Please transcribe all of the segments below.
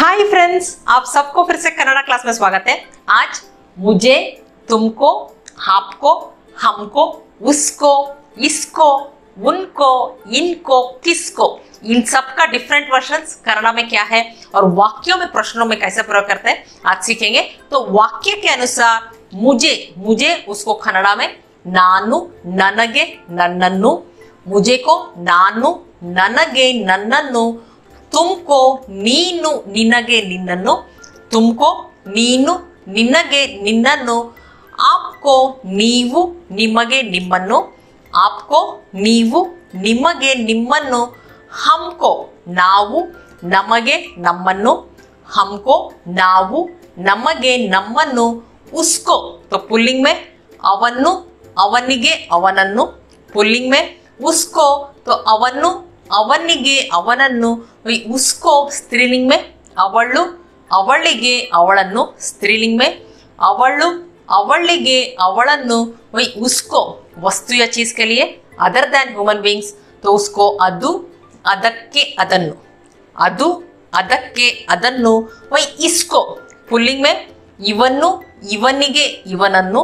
Hi friends, आप सबको फिर से कन्नड़ा क्लास में स्वागत है। आज मुझे, तुमको, आपको, हमको, उसको, इसको, उनको, इनको, किसको, इन सब का डिफरेंट वर्जन्स कन्नड़ा में क्या है और वाक्यों में, प्रश्नों में कैसे प्रयोग करते हैं आज सीखेंगे। तो वाक्य के अनुसार मुझे उसको कन्नड़ा में नानु, ननगे, नन्ननु, मुझे को नानु, ननगे, नन्ननु, तुमको नीनु, निनगे, निन्ननु, तुमको नीनु, निनगे, निन्ननु, आपको नीवु, निಮಗೆ, ನಿಮ್ಮನ್ನು, आपको नीवु, ನಿಮಗೆ, ನಿಮ್ಮನ್ನು, हमको ನಾವು, ನಮಗೆ, ನಮ್ಮನ್ನು, हमको ನಾವು, ನಮಗೆ, ನಮ್ಮನ್ನು, उसको तो पुल्लिंग में ಅವನು, ಅವನಿಗೆ, ಅವನನ್ನು, पुल्लिंग में उसको तो ಅವನು, ಅವನಿಗೆ, ಅವನನ್ನು, उसको स्त्रीलिंग में ಅವಳು, ಅವಳಿಗೆ, ಅವಳನ್ನು, स्त्रीलिंग में ಅವಳು, ಅವಳಿಗೆ, ಅವಳನ್ನು, उसको वस्तु या चीज के लिए अदर देन ह्यूमन बींग्स तो उसको ಅದು, ಅದಕ್ಕೆ, ಅದನ್ನು, ಅದು, ಅದಕ್ಕೆ, ಅದನ್ನು, इसको पुल्लिंग में ಇವನು, ಇವನಿಗೆ, ಇವನನ್ನು,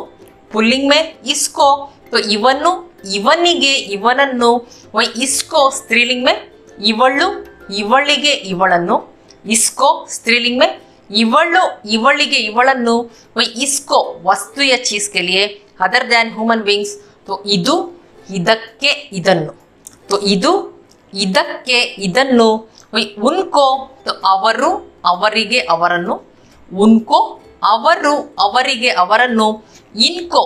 पुल्लिंग में इसको तो ಇವನು, ಇವನಿಗೆ, ಇವನನ್ನು, इसको स्त्रीलिंग में ಇವಳು, ಇವಳಿಗೆ, ಇವಳನ್ನು, इसको स्त्रीलिंग में ಇವಳು, ಇವಳಿಗೆ, ಇವಳನ್ನು, इसको वस्तु या चीज के लिए अदर देन ह्यूमन बींग्स तो ಇದು, ಇದಕ್ಕೆ, ಇದನ್ನು, तो ಇದು, ಇದಕ್ಕೆ, ಇದನ್ನು, उनको तो ಅವರು, ಅವರಿಗೆ, ಅವರನ್ನು, उनको ಅವರು, ಅವರಿಗೆ, ಅವರನ್ನು, इनको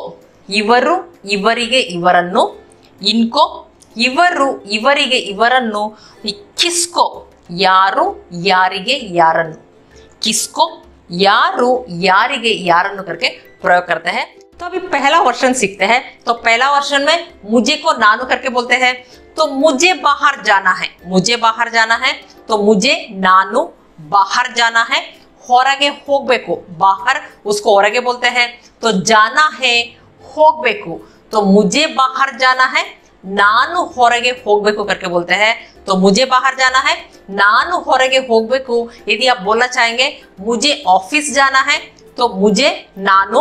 ಇವರು, ಇವರಿಗೆ, ಇವರನ್ನು, इनको ಇವರು, ಇವರಿಗೆ, ಇವರನ್ನು, किसको ಯಾರು, ಯಾರಿಗೆ, ಯಾರನ್ನು, किसको यारू, यारिगे, यारನ್ನು करके प्रयोग करते हैं। तो अभी पहला वर्जन सीखते हैं। तो पहला वर्जन में मुझे को नानु करके बोलते हैं। तो मुझे बाहर जाना है, मुझे बाहर जाना है तो मुझे नानु, बाहर जाना है, ಹೊರಗೆ ಹೋಗಬೇಕು, बाहर उसको ಹೊರಗೆ बोलते हैं। तो जाना है ಹೋಗಬೇಕು तो मुझे बाहर जाना है, ನಾನು ಹೊರಗೆ ಹೋಗಬೇಕು करके बोलते हैं। तो मुझे बाहर जाना है, ನಾನು ಹೊರಗೆ ಹೋಗಬೇಕು। यदि आप बोलना चाहेंगे मुझे ऑफिस जाना है तो मुझे ನಾನು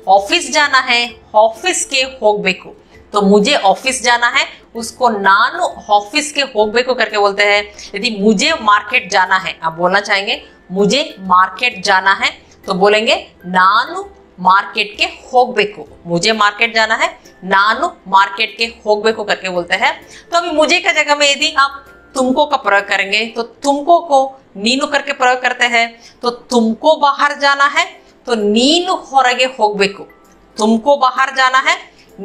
ऑफिस जाना है, ऑफिस के ಹೋಗಬೇಕು तो मुझे ऑफिस जाना है, उसको ನಾನು ऑफिस के ಹೋಗಬೇಕು करके बोलते हैं। यदि मुझे मार्केट जाना है, आप बोलना चाहेंगे मुझे मार्केट जाना है तो बोलेंगे ನಾನು मार्केट के ಹೋಗಬೇಕು, मुझे मार्केट जाना है, ನಾನು मार्केट के ಹೋಗಬೇಕು करके बोलते हैं। तो अभी मुझे का जगह में यदि आप तुमको का प्रयोग करेंगे तो तुमको को नीनु करके प्रयोग करते हैं। तो तुमको बाहर जाना है तो नीनु ಹೊರಗೆ ಹೋಗಬೇಕು, तुमको बाहर जाना है,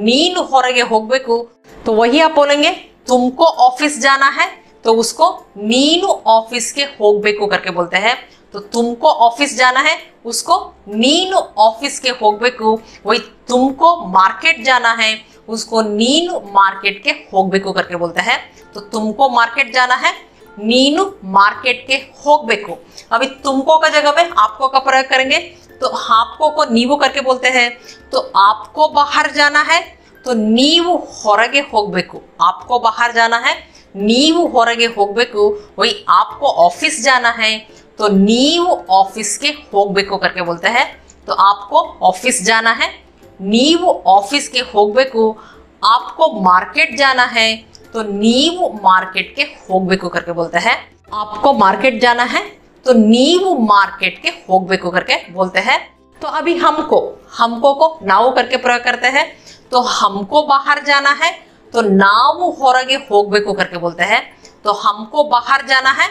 नीनु ಹೊರಗೆ ಹೋಗಬೇಕು। तो वही आप बोलेंगे तुमको ऑफिस जाना है तो उसको नीनु ऑफिस के ಹೋಗಬೇಕು करके बोलते हैं। तो तुमको ऑफिस जाना है उसको नीनु ऑफिस के ಹೋಗಬೇಕು। वही तुमको मार्केट जाना है उसको नीनु मार्केट के ಹೋಗಬೇಕು करके बोलते हैं। तो तुमको मार्केट जाना है, नीनु मार्केट के ಹೋಗಬೇಕು। अभी तुमको का जगह में आपको का प्रयोग करेंगे तो आपको को नीवु करके बोलते हैं। तो आपको बाहर जाना है तो नीवु ಹೊರಗೆ ಹೋಗಬೇಕು, आपको बाहर जाना है, नीवु ಹೊರಗೆ ಹೋಗಬೇಕು। वही आपको ऑफिस जाना है तो नीवु ऑफिस के ಹೋಗಬೇಕು करके बोलते हैं। तो आपको ऑफिस जाना है, नीवु ऑफिस के ಹೋಗಬೇಕು। आपको मार्केट जाना है तो नीवु मार्केट के ಹೋಗಬೇಕು करके बोलते हैं। आपको मार्केट जाना है तो नीवु मार्केट के ಹೋಗಬೇಕು करके बोलते हैं। तो अभी हमको को ನಾವು करके प्रयोग करते हैं। तो हमको बाहर जाना है तो ನಾವು ಹೊರಗೆ ಹೋಗಬೇಕು करके बोलते हैं। तो हमको बाहर जाना है,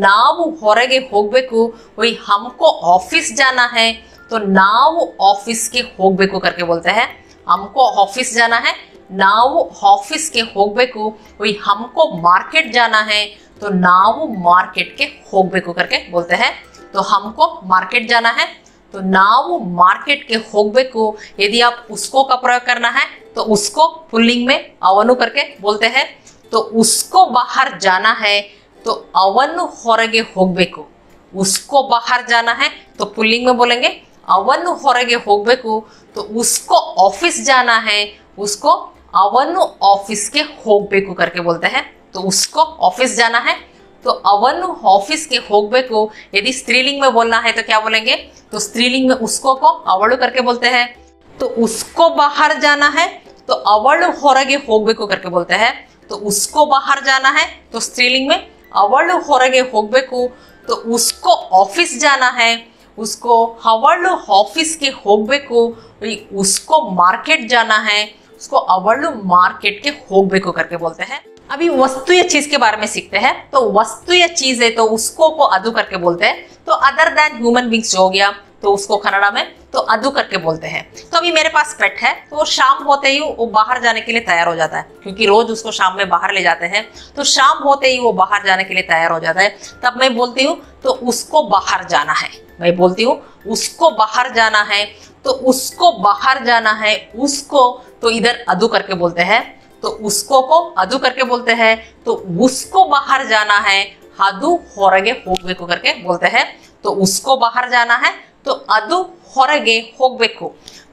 ನಾವು ಹೊರಗೆ ಹೋಗಬೇಕು। वही हमको ऑफिस जाना है तो ನಾವು ऑफिस के ಹೋಗಬೇಕು करके बोलते हैं। हमको ऑफिस जाना है, ನಾವು ऑफिस के ಹೋಗಬೇಕು। वही हमको मार्केट जाना है तो ನಾವು मार्केट के ಹೋಗಬೇಕು करके बोलते हैं। तो हमको मार्केट जाना है तो ನಾವು मार्केट के ಹೋಗಬೇಕು। यदि आप उसको का प्रयोग करना है तो उसको पुल्लिंग में ಅವನು करके बोलते हैं। तो उसको बाहर जाना है तो ಅವನು ಹೊರಗೆ ಹೋಗಬೇಕು, उसको बाहर जाना है तो पुल्लिंग में बोलेंगे ಅವನು ಹೊರಗೆ ಹೋಗಬೇಕು। तो उसको ऑफिस जाना है, उसको ಅವನು ऑफिस के ಹೋಗಬೇಕು करके बोलते हैं। तो उसको ऑफिस जाना है तो ಅವನು ऑफिस के ಹೋಗ್ಬೇಕು। यदि स्त्रीलिंग में बोलना है तो क्या बोलेंगे, तो स्त्रीलिंग में उसको को ಅವಳು करके बोलते हैं। तो उसको बाहर जाना है तो ಅವಳು ಹೊರಗೆ ಹೋಗ್ಬೇಕು करके बोलते हैं। तो उसको बाहर जाना है तो स्त्रीलिंग में ಅವಳು ಹೊರಗೆ ಹೋಗ್ಬೇಕು। तो उसको ऑफिस जाना है, उसको ಅವಳು ऑफिस के ಹೋಗ್ಬೇಕು। उसको मार्केट जाना है, उसको ಅವಳು मार्केट के ಹೋಗ್ಬೇಕು करके बोलते हैं। अभी वस्तु या चीज के बारे में सीखते हैं। तो वस्तु या चीज है तो उसको को अदु करके बोलते हैं। तो अदर देन ह्यूमन बींग्स जो हो गया तो उसको कन्नड़ा में तो अदु करके बोलते हैं। तो अभी मेरे पास पेट है, तो वो शाम होते ही वो बाहर जाने के लिए तैयार हो जाता है, क्योंकि रोज उसको शाम में बाहर ले जाते हैं। तो शाम होते ही वो बाहर जाने के लिए तैयार हो जाता है। तब मैं बोलती हूँ तो उसको बाहर जाना है। मैं बोलती हूँ उसको बाहर जाना है। तो उसको बाहर जाना है, उसको तो इधर अदु करके बोलते हैं। तो उसको को अदु करके बोलते हैं। तो उसको बाहर जाना है, अदु ಹೊರಗೆ ಹೋಗ್ಬೇಕು करके बोलते हैं। तो उसको बाहर जाना है तो अदु ಹೊರಗೆ ಹೋಗ್ಬೇಕು।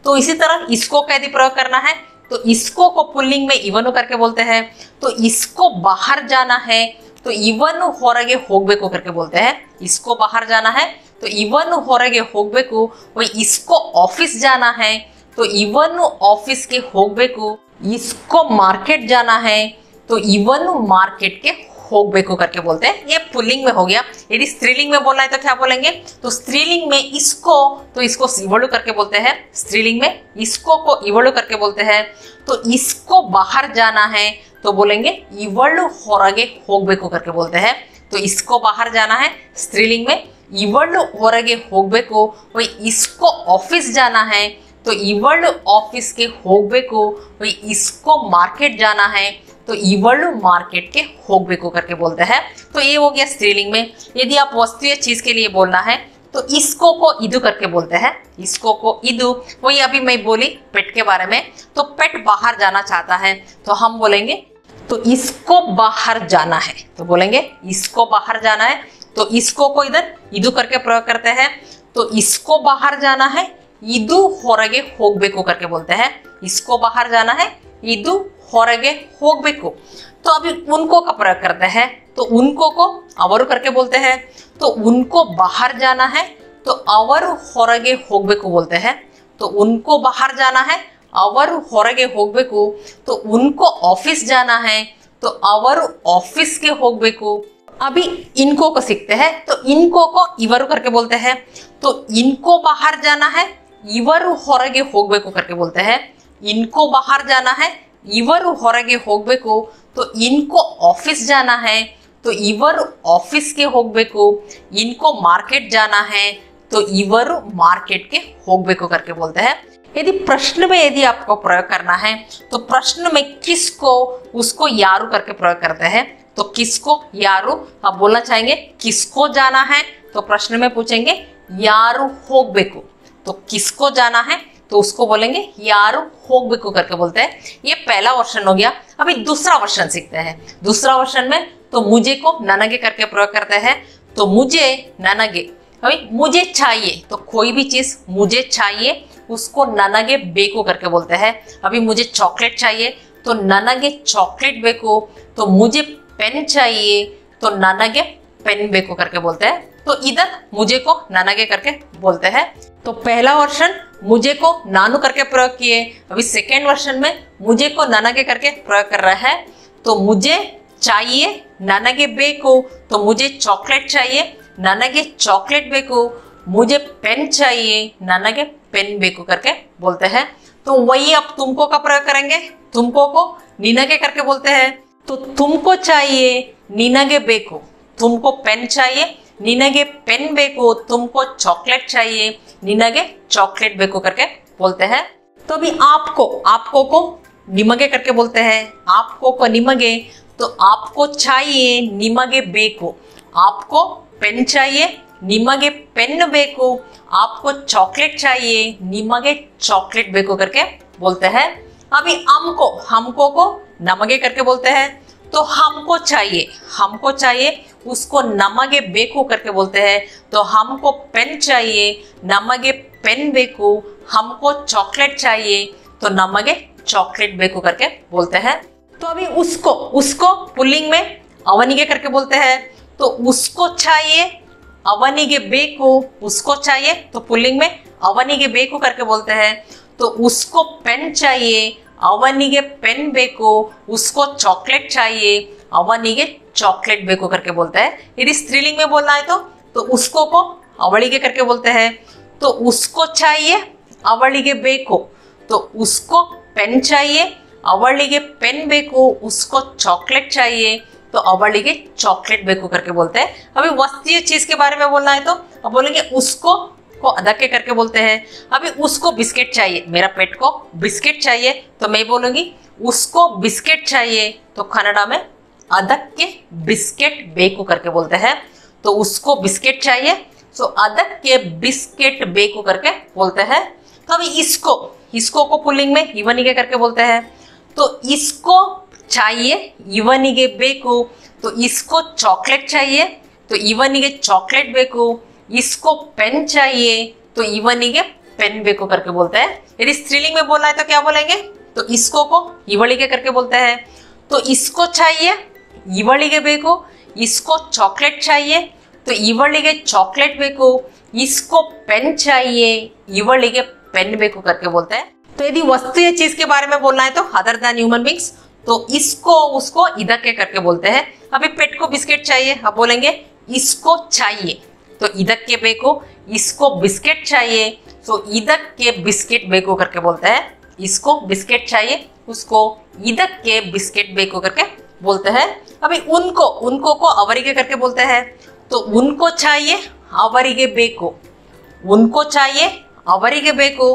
तो इसी तरह इसको का यदि प्रयोग करना है तो इसको को पुल्लिंग में इवनु करके बोलते हैं। तो इसको बाहर जाना है तो इवनु ಹೊರಗೆ ಹೋಗ್ಬೇಕು करके बोलते हैं। इसको बाहर जाना है तो इवनु ಹೊರಗೆ ಹೋಗ್ಬೇಕು। वही इसको ऑफिस जाना है तो इवनु ऑफिस के ಹೋಗ್ಬೇಕು। इसको मार्केट जाना है तो इवनु मार्केट के ಹೋಗ್ಬೇಕು करके बोलते हैं। ये पुल्लिंग में हो गया। यदि स्त्रीलिंग में बोलना है तो क्या बोलेंगे, तो स्त्रीलिंग में इसको तो इसको इवಳು करके बोलते हैं। स्त्रीलिंग में इसको को इवಳು करके बोलते हैं। तो इसको बाहर जाना है तो बोलेंगे इवಳು ಹೊರಗೆ ಹೋಗ್ಬೇಕು करके बोलते हैं। तो इसको बाहर जाना है स्त्रीलिंग में इवಳು ಹೊರಗೆ ಹೋಗ್ಬೇಕು। वही इसको ऑफिस जाना है तो इवಳು ऑफिस के ಹೋಗ್ಬೇಕು। वही इसको मार्केट जाना है तो इवಳು मार्केट के ಹೋಗ್ಬೇಕು करके बोलते हैं। तो ये हो गया स्त्रीलिंग में। यदि आप वस्तु या चीज के लिए बोलना है तो इसको को इदु करके बोलते हैं। इसको को इदु। वही अभी मैं बोली पेट के बारे में। तो पेट बाहर जाना चाहता है तो हम बोलेंगे तो इसको बाहर जाना है। तो बोलेंगे इसको बाहर जाना है। तो इसको को इधर इदु करके प्रयोग करते हैं। तो इसको बाहर जाना है, इदु ಹೊರಗೆ ಹೋಗ್ಬೇಕು करके बोलते हैं। इसको बाहर जाना है, इदु ಹೊರಗೆ ಹೋಗ್ಬೇಕು। तो अभी उनको का प्रयोग करते हैं। तो उनको को ಅವರು करके बोलते हैं। तो उनको बाहर जाना है तो ಅವರು ಹೊರಗೆ ಹೋಗ್ಬೇಕು बोलते हैं। तो उनको बाहर जाना है, ಅವರು ಹೊರಗೆ ಹೋಗ್ಬೇಕು। तो उनको ऑफिस जाना है तो ಅವರು ऑफिस के ಹೋಗ್ಬೇಕು। अभी इनको को सीखते हैं। तो इनको को इವರು करके बोलते हैं। तो इनको बाहर जाना है, इವರು ಹೊರಗೆ ಹೋಗ್ಬೇಕು करके बोलते हैं। इनको बाहर जाना है, इವರು ಹೊರಗೆ ಹೋಗ್ಬೇಕು। तो इनको ऑफिस जाना है तो इವರು ऑफिस के ಹೋಗ್ಬೇಕು। इनको मार्केट जाना है तो इವರು मार्केट के ಹೋಗ್ಬೇಕು करके बोलते हैं। यदि प्रश्न में यदि आपको प्रयोग करना है तो प्रश्न में किसको उसको यारू करके प्रयोग करते हैं। तो किसको यारू आप बोलना चाहेंगे किसको जाना है तो प्रश्न में पूछेंगे यारू ಹೋಗ್ಬೇಕು। तो किसको जाना है तो उसको बोलेंगे यारू ಹೋಗ್ಬೇಕು करके बोलते हैं। ये पहला वर्षन हो गया। अभी दूसरा वर्षन सीखते हैं। दूसरा वर्षन में तो मुझे को ನನಗೆ करके प्रयोग करते हैं। तो मुझे ನನಗೆ, अभी मुझे चाहिए तो कोई भी चीज मुझे चाहिए उसको ನನಗೆ ಬೇಕು करके बोलते हैं। अभी मुझे चॉकलेट चाहिए तो ನನಗೆ चॉकलेट ಬೇಕು। तो मुझे पेन चाहिए तो ನನಗೆ पेन ಬೇಕು करके बोलते हैं। तो इधर मुझे को ನನಗೆ करके बोलते हैं। तो पहला वर्षन मुझे को नानु करके प्रयोग किए। अभी सेकेंड वर्षन में मुझे को ನನಗೆ करके प्रयोग कर रहा है। तो मुझे चाहिए ನನಗೆ ಬೇಕು। तो मुझे चॉकलेट चाहिए, ನನಗೆ चॉकलेट ಬೇಕು। मुझे पेन चाहिए, ನನಗೆ पेन ಬೇಕು करके बोलते हैं। तो वही अब तुमको का प्रयोग करेंगे। तुमको को ನಿನಗೆ करके बोलते हैं। तो तुमको चाहिए ನಿನಗೆ ಬೇಕು। तुमको पेन चाहिए, ನಿನಗೆ पेन ಬೇಕು। तुमको चॉकलेट चाहिए, ನಿನಗೆ चॉकलेट ಬೇಕು करके बोलते हैं। तो अभी आपको, आपको को ನಿಮಗೆ करके बोलते हैं। आपको को ನಿಮಗೆ। तो आपको चाहिए ನಿಮಗೆ ಬೇಕು। आपको पेन चाहिए, ನಿಮಗೆ पेन ಬೇಕು। आपको चॉकलेट चाहिए, ನಿಮಗೆ चॉकलेट ಬೇಕು करके बोलते हैं। अभी हमको को ನಮಗೆ करके बोलते हैं। तो हमको चाहिए उसको ನಮಗೆ ಬೇಕು करके बोलते हैं। तो हमको पेन चाहिए, ನಮಗೆ पेन ಬೇಕು। हमको चॉकलेट चाहिए तो ನಮಗೆ चॉकलेट ಬೇಕು करके बोलते हैं। तो अभी उसको पुल्लिंग में ಅವನಿಗೆ करके बोलते हैं। तो उसको चाहिए, ಅವನಿಗೆ ಬೇಕು, उसको चाहिए तो पुल्लिंग में ಅವನಿಗೆ ಬೇಕು करके बोलते हैं। तो उसको पेन चाहिए, ಅವನಿಗೆ पेन ಬೇಕು, उसको चॉकलेट चाहिए, ಅವನಿಗೆ चॉकलेट ಬೇಕು करके बोलते हैं। यदि स्त्रीलिंग में बोलना है तो उसको को ಅವಳಿಗೆ करके बोलते हैं। तो उसको चाहिए, ಅವಳಿಗೆ ಬೇಕು, तो उसको पेन चाहिए, ಅವಳಿಗೆ पेन ಬೇಕು, उसको चॉकलेट चाहिए, तो ಅವಳಿಗೆ चॉकलेट ಬೇಕು करके बोलते हैं। अभी वस्तुय चीज के बारे में बोलना है तो अब बोलेंगे उसको को अदक्के करके बोलते हैं। अभी उसको बिस्किट चाहिए, मेरा पेट को बिस्किट चाहिए, तो मैं बोलूंगी उसको बिस्किट चाहिए, तो कन्नड़ा में अदक्के बिस्किट ಬೇಕು करके बोलते हैं। तो उसको बिस्किट चाहिए, तो अदक्के बिस्किट ಬೇಕು करके बोलते हैं। तो अभी इसको को पुल्लिंग में ಇವನಿಗೆ करके बोलते हैं। तो इसको चाहिए, ಇವನಿಗೆ ಬೇಕು, तो इसको चॉकलेट चाहिए, तो ಇವನಿಗೆ चॉकलेट ಬೇಕು, इसको पेन चाहिए, तो ಇವನಿಗೆ पेन ಬೇಕು करके बोलते हैं। यदि स्त्रीलिंग में बोलना है तो क्या बोलेंगे, तो इसको को ಇವಳಿಗೆ करके बोलते हैं। तो इसको चाहिए, ಇವಳಿಗೆ ಬೇಕು, इसको चॉकलेट चाहिए, तो ಇವಳಿಗೆ चॉकलेट ಬೇಕು, इसको पेन चाहिए, ಇವಳಿಗೆ पेन ಬೇಕು करके बोलते हैं। तो यदि वस्तु या चीज के बारे में बोलना है तो अदर देन ह्यूमन बींग्स, तो इसको उसको ಇದಕ್ಕೆ करके बोलते हैं। अभी पेट को बिस्किट चाहिए, अब बोलेंगे इसको चाहिए, तो ಇದಕ್ಕೆ ಬೇಕು, इसको बिस्किट चाहिए, तो ಇದಕ್ಕೆ बिस्किट ಬೇಕು करके बोलते हैं। इसको बिस्किट चाहिए, उसको ಇದಕ್ಕೆ बिस्किट ಬೇಕು करके बोलते हैं। अभी उनको को ಅವರಿಗೆ करके बोलते हैं। तो उनको चाहिए, ಅವರಿಗೆ ಬೇಕು, उनको चाहिए, ಅವರಿಗೆ ಬೇಕು,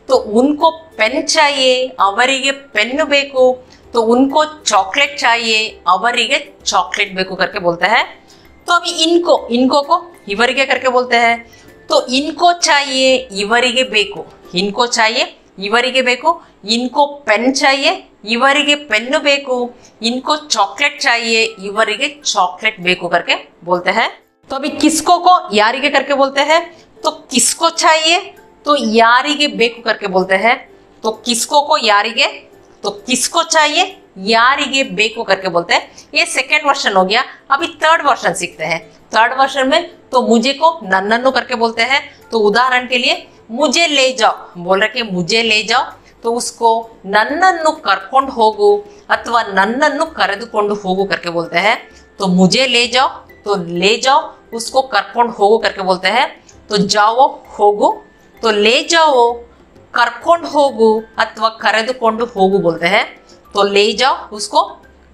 तो उनको पेन चाहिए, ಅವರಿಗೆ पेन ಬೇಕು, तो उनको चॉकलेट चाहिए, ಅವರಿಗೆ चॉकलेट ಬೇಕು करके बोलते हैं। तो अभी इनको को ಇವರಿಗೆ करके बोलते हैं। तो इनको चाहिए, ಇವರಿಗೆ ಬೇಕು, इनको चाहिए, ಇವರಿಗೆ ಬೇಕು, इनको पेन चाहिए, ಇವರಿಗೆ पेन ಬೇಕು, इनको चॉकलेट चाहिए, ಇವರಿಗೆ चॉकलेट ಬೇಕು करके बोलते हैं। तो अभी किसको को यारिगे करके बोलते हैं। तो किसको चाहिए, तो यारिगे ಬೇಕು करके बोलते हैं। तो किसको को यारिगे, तो किसको चाहिए, यारिगे ಬೇಕು करके बोलते हैं। ये सेकेंड वर्जन हो गया। अभी थर्ड वर्जन सीखते हैं। थर्ड वर्जन में तो मुझे को नन्नन्नु करके बोलते हैं। तो उदाहरण के लिए मुझे ले जाओ बोल रहे कि मुझे ले जाओ, तो उसको नन्नन्नु ಕರ್ಕೊಂಡು ಹೋಗು अथवा नन्नन्नु ಕರೆದುಕೊಂಡು ಹೋಗು करके बोलते हैं। तो मुझे ले जाओ, तो ले जाओ, उसको ಕರ್ಕೊಂಡು ಹೋಗು करके बोलते हैं। तो जाओ ಹೋಗು, तो ले जाओ, ಕರ್ಕೊಂಡು ಹೋಗು अथवा ಕರೆದುಕೊಂಡು ಹೋಗು बोलते हैं। तो ले जाओ, उसको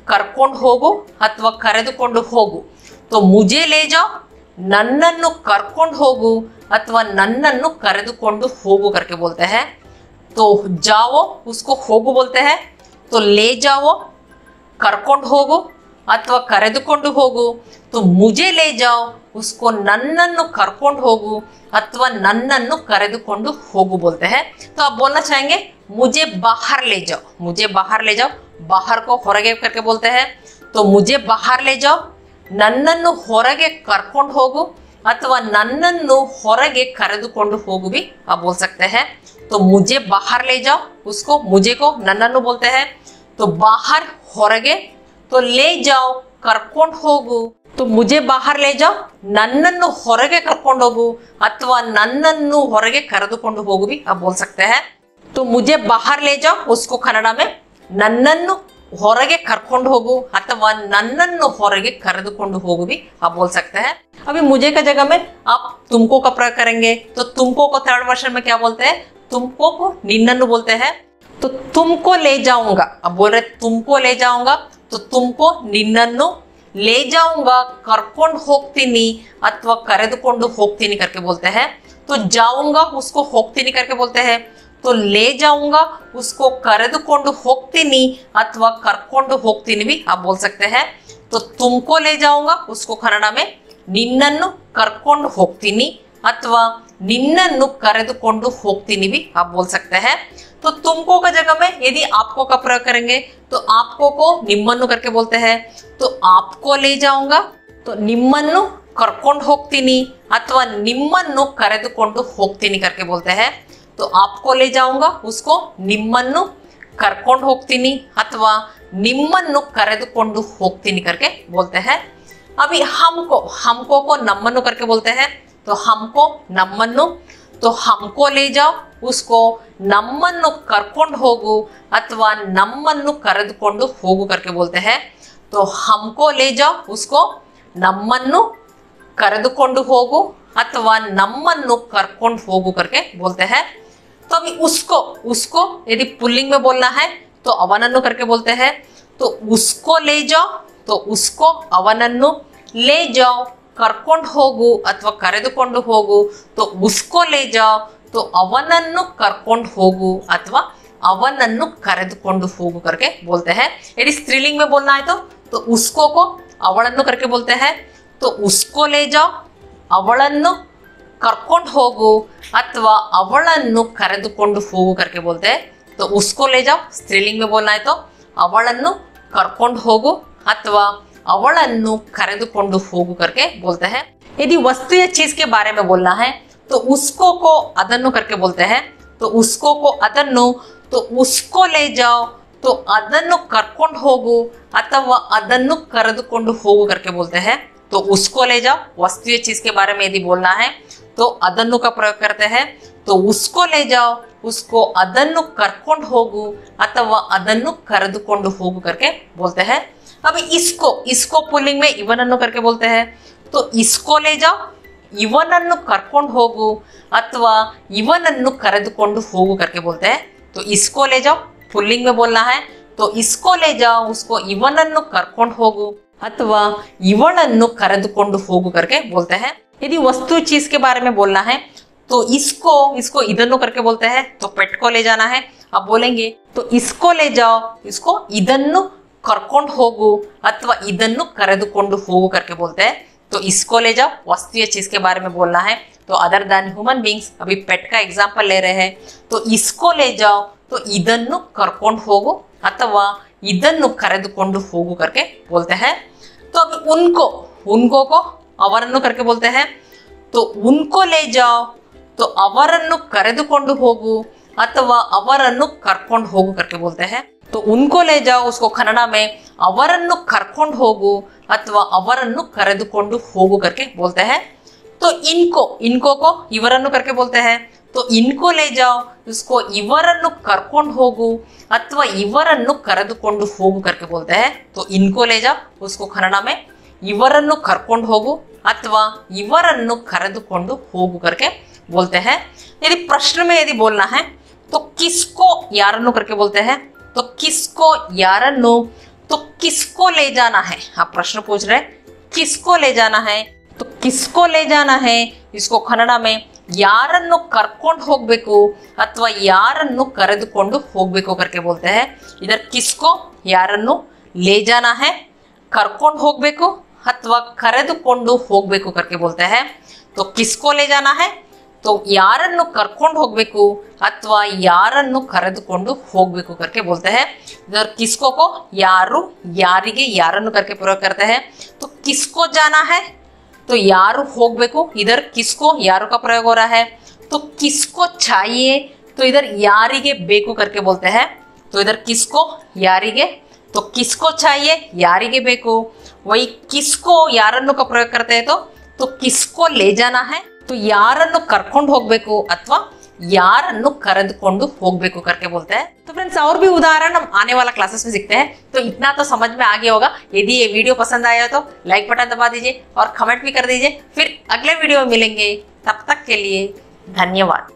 ಕರ್ಕೊಂಡು ಹೋಗು अथवा ಕರೆದುಕೊಂಡು ಹೋಗು। तो मुझे ले जाओ, नन्नन्नु ಕರ್ಕೊಂಡು ಹೋಗು अथवा नन्नन्नु ಕರೆದುಕೊಂಡು ಹೋಗು करके बोलते हैं। तो जाओ, उसको ಹೋಗು बोलते हैं। तो ले जाओ, ಕರ್ಕೊಂಡು ಹೋಗು अथवा ಕರೆದುಕೊಂಡು ಹೋಗು। तो मुझे ले जाओ, उसको नन्नन्नु ಕರ್ಕೊಂಡು ಹೋಗು अथवा नन्नन्नु ಕರೆದುಕೊಂಡು ಹೋಗು बोलते हैं। तो आप बोलना चाहेंगे मुझे बाहर ले जाओ, मुझे बाहर ले जाओ, बाहर को ಹೊರಗೆ करके बोलते हैं। तो मुझे बाहर ले जाओ, ನನ್ನನ್ನು ಹೊರಗೆ ಕರ್ಕೊಂಡು ಹೋಗು अथवा ನನ್ನನ್ನು ಹೊರಗೆ ಕರೆದುಕೊಂಡು ಹೋಗು भी आप बोल सकते हैं। तो मुझे बाहर ले जाओ, उसको मुझे को नन्नನ್ನು बोलते हैं। तो बाहर ಹೊರಗೆ, तो ले जाओ ಕರ್ಕೊಂಡು ಹೋಗು। तो मुझे बाहर ले जाओ, नन्नನ್ನು ಹೊರಗೆ ಕರ್ಕೊಂಡು ಹೋಗು अथवा ನನ್ನನ್ನು ಹೊರಗೆ ಕರೆದುಕೊಂಡು ಹೋಗು भी आप बोल सकते हैं। तो मुझे बाहर ले जाओ, उसको कन्नड़ा में नन्नನ್ನು ಹೊರಗೆ ಕರ್ಕೊಂಡು ಹೋಗು अथवा नन्नನ್ನು ಹೊರಗೆ ಕರೆದುಕೊಂಡು ಹೋಗು भी आप बोल सकते हैं। अभी मुझे का जगह में आप तुमको का प्रयोग करेंगे। तो तुमको को थर्ड वर्जन में क्या बोलते हैं, तुमको को निन्नन्नु बोलते हैं। तो तुमको ले जाऊंगा, अब बोल रहे तुमको ले जाऊंगा, तो तुमको निन्नन्नु, ले जाऊंगा ಕರ್ಕೊಂಡು ಹೋಗ್ತೀನಿ अथवा ಕರೆದುಕೊಂಡು ಹೋಗ್ತೀನಿ करके बोलते हैं। तो जाऊंगा, उसको ಹೋಗ್ತೀನಿ करके बोलते हैं। तो ले जाऊंगा, उसको ಕರೆದುಕೊಂಡು ಹೋಗ್ತೀನಿ अथवा ಕರ್ಕೊಂಡು ಹೋಗ್ತೀನಿ भी आप बोल सकते हैं। तो तुमको ले जाऊंगा, उसको कन्नड़ा में ನಿನ್ನನ್ನು ಕರ್ಕೊಂಡು ಹೋಗ್ತೀನಿ अथवा ನಿನ್ನನ್ನು ಕರೆದುಕೊಂಡು ಹೋಗ್ತೀನಿ भी आप बोल सकते हैं। तो तुमको का जगह में यदि आपको का प्रयोग करेंगे तो आपको को ನಿಮ್ಮನ್ನು करके बोलते हैं। तो आपको ले जाऊंगा, तो ನಿಮ್ಮನ್ನು ಕರ್ಕೊಂಡು ಹೋಗ್ತೀನಿ अथवा ನಿಮ್ಮನ್ನು ಕರೆದುಕೊಂಡು ಹೋಗ್ತೀನಿ करके बोलते हैं। तो आपको ले जाऊंगा, उसको ನಿಮ್ಮನ್ನು ಕರ್ಕೊಂಡು ಹೋಗ್ತೀನಿ अथवा ನಿಮ್ಮನ್ನು ಕರೆದುಕೊಂಡು ಹೋಗ್ತೀನಿ करके बोलते हैं। अभी हमको को नम्मनु करके बोलते हैं, तो हमको नम्मनु, तो हमको ले जाओ उसको नम्मनु कर्कोंड होगु अथवा नम्मनु करेदुकोंडु होगु करके बोलते हैं। तो हमको ले जाओ उसको नम्मनु करेदुकोंडु होगु अथवा नम्मनु कर्कोंड होगु करके बोलते हैं। तो अभी उसको यदि पुल्लिंग में बोलना है तो अवनन्नु करके बोलते हैं। तो उसको ले जाओ, तो उसको अवनन्नु ले जाओ कर्कोंड होगु अथवा करेदुकोंडु होगु, तो उसको ले जाओ, तो अवनन्नु कर्कोंड होगु अथवा अवनन्नु करेदुकोंडु होगु करके बोलते हैं। यदि स्त्रीलिंग में बोलना है तो उसको को अवळन्नु करके बोलते हैं। तो उसको ले जाओ अवळन्नु कर्कोंड होगु अथवा अवळन्नु करेदुकोंडु होगु करके बोलते हैं। तो उसको ले जाओ स्त्रीलिंग में बोलना है तो अवळन्नु कर्कोंड होगु अथवा अवळन्नु करेदुकोंडु होगु करके बोलते हैं। यदि वस्तु या चीज के बारे में बोलना है तो उसको को अदन्नु करके बोलते हैं। तो उसको को अदन्नु, तो उसको ले जाओ, तो अदन्नु कर्कोंड होगु अथवा अदन्नु करेदुकोंडु होगु करके बोलते हैं। तो उसको ले जाओ वस्तु या चीज के बारे में यदि बोलना है तो अदन्नु का प्रयोग करते हैं। तो उसको ले जाओ उसको अदन्नु कर्कोंड होगु अथवा अदन्नु करेदुकोंडु होगु करके बोलते हैं। अभी इसको पुल्लिंग में इवनन्नु करके बोलते हैं। तो इसको ले जाओ इवनन्नु कर्कोंड होगु अथवा इवनन्नु करेदुकोंडु होगु करके बोलते हैं। तो इसको ले जाओ पुल्लिंग में बोलना है तो इसको ले जाओ उसको इवनन्नु कर्कोंड होगु अथवा इवळन्नु करेदुकोंडु होगु करके बोलते हैं। यदि वस्तु चीज के बारे में बोलना है तो इसको इदन्नु करके बोलते हैं। तो पेट को ले जाना है, अब बोलेंगे तो इसको ले जाओ इसको इदन्नु कर्कोंड होगु अथवा इदन्नु करेदुकोंडु होगु करके बोलते हैं। तो इसको ले जाओ वस्तु या चीज के बारे में बोलना है तो अदर देन ह्यूमन बींग्स, अभी पेट का एग्जांपल ले रहे हैं। तो इसको ले जाओ तो इदन्नु कर्कोंड होगु अथवा इदन्नु करेदुकोंडु होगु करके बोलते हैं। तो अभी उनको को अवरन्नु करके बोलते हैं। तो उनको ले जाओ तो अवरन्नु करेदुकोंडु होगु अथवा अवरन्नु कर्कोंड होगु करके बोलते हैं। तो उनको ले जाओ उसको कन्नड़ में अवरन्नु कर्कोंड होगु अथवा अवरन्नु करेदुकोंडु होगु करके बोलते हैं। तो इनको को इवरन्नु करके बोलते हैं। तो इनको ले जाओ उसको इवरन्नु कर्कोंड होगु अथवा इवरन्नु करेदुकोंडु होगु करके बोलते हैं। तो इनको ले जाओ उसको कन्नड़ में इवरन्नु कर्कोंड होगु अथवा इवरन्नु करेदुकोंडु होगु करके बोलते हैं। यदि प्रश्न में यदि बोलना है तो किसको यारन्नु करके बोलते हैं। तो किसको यारन्नु, तो किसको ले जाना है, आप प्रश्न पूछ रहे किसको ले जाना है। तो किसको ले जाना है इसको कन्नड़ में यारन्नु कर्कोंड होगबेकु अथवा यारन्नु करेदुकोंडु होगबेकु करके बोलते हैं। इधर किसको यारन्नु ले जाना है, कर्कोंड होगबेकु अथवा करेदुकोंडु होगबेकु करके बोलते हैं। तो किसको ले जाना है तो यारन्नु कर्कोंड होगबेकु अथवा यारन्नु करेदुकोंडु होगबेकु करके बोलते हैं। इधर किसको को यारू यारिगे यारन्नु करके प्रयोग करते हैं। तो किसको जाना है तो यारू होगबेकु, इधर किसको यारू का प्रयोग हो रहा है। तो किसको चाहिए तो इधर यारिगे बेकु करके बोलते हैं। तो इधर किसको यारिगे, तो किसको चाहिए यारिगे बेकु। वही किसको यारन्नु का प्रयोग करते हैं तो किसको ले जाना है तो यारन्नु कर्कोंड होगबेकु अथवा यारन्नु करेदुकोंडु होगबेकु करके बोलते हैं। तो फ्रेंड्स और भी उदाहरण हम आने वाला क्लासेस में सीखते हैं। तो इतना तो समझ में आ गया होगा। यदि ये वीडियो पसंद आया तो लाइक बटन दबा दीजिए और कमेंट भी कर दीजिए। फिर अगले वीडियो में मिलेंगे, तब तक के लिए धन्यवाद।